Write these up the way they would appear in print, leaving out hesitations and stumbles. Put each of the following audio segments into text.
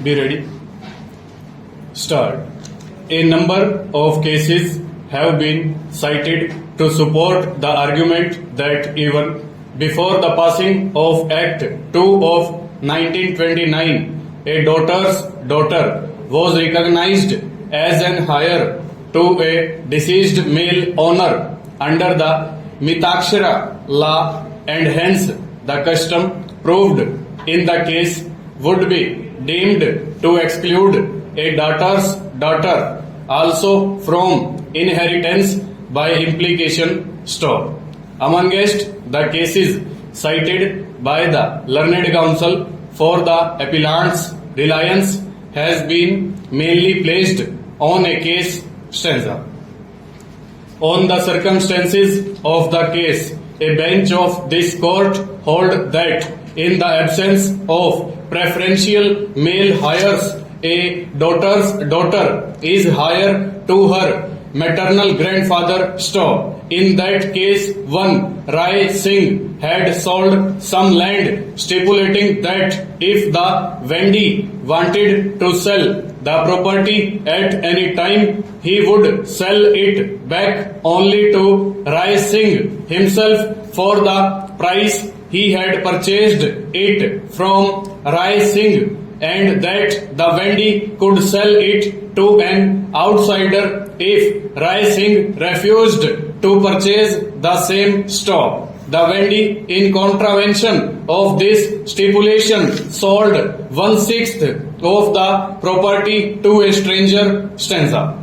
Be ready. Start. A number of cases have been cited to support the argument that even before the passing of Act 2 of 1929, a daughter's daughter was recognized as an heir to a deceased male owner under the Mitakshara law, and hence the custom proved in the case would be deemed to exclude a daughter's daughter also from inheritance by implication. Stop. Amongst the cases cited by the learned counsel for the appellant's reliance has been mainly placed on a case stanza. On the circumstances of the case, a bench of this court hold that in the absence of preferential male heirs, a daughter's daughter is heir to her maternal grandfather. Stop. In that case, one Rai Singh had sold some land, stipulating that if the vendee wanted to sell the property at any time, he would sell it back only to Rai Singh himself for the price he had purchased it from Rai Singh, and that the vendee could sell it to an outsider if Rai Singh refused to purchase the same stock. The vendee, in contravention of this stipulation, sold 1/6 of the property to a stranger. Stanza.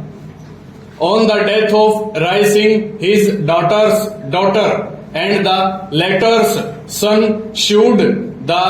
On the death of Rai Singh, his daughter's daughter and the latter's son sued the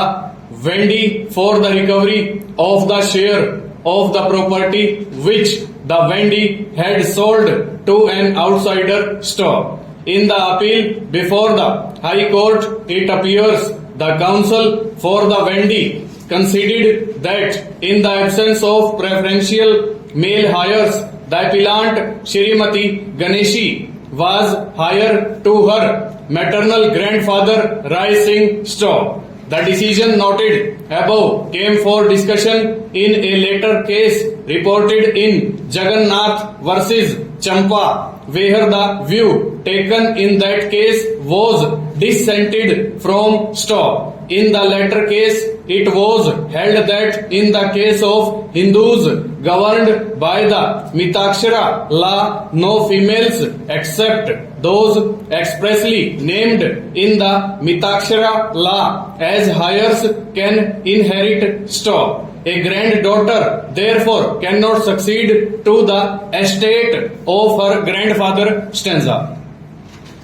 vendee for the recovery of the share of the property which the vendee had sold to an outsider. Stop. In the appeal before the High Court, it appears the counsel for the vendee conceded that in the absence of preferential male heirs, the appellant Shrimati Ganeshi was heir to her maternal grandfather Rai Singh. Stop. The decision noted above came for discussion in a later case reported in Jagannath versus Champa, where the view taken in that case was dissented from. Stop. In the latter case, it was held that in the case of Hindus governed by the Mitakshara law, no females except those expressly named in the Mitakshara law as heirs can inherit. Stop. A granddaughter therefore cannot succeed to the estate of her grandfather. Stanza.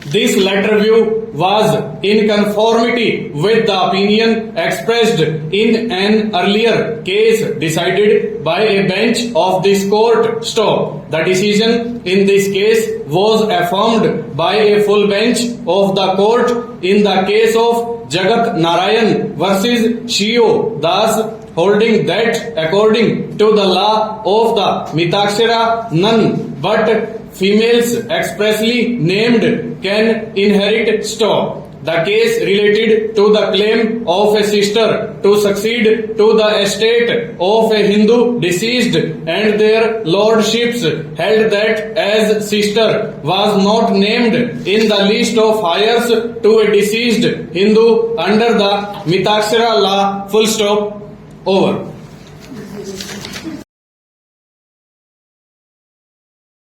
This latter view was in conformity with the opinion expressed in an earlier case decided by a bench of this court. Stop. The decision in this case was affirmed by a full bench of the court in the case of Jagat Narayan versus Shio Das, holding that according to the law of the Mitakshara, none but females expressly named can inherit. Stop. The case related to the claim of a sister to succeed to the estate of a Hindu deceased, and their lordships held that as sister was not named in the list of heirs to a deceased Hindu under the Mitakshara law. Full stop. Over.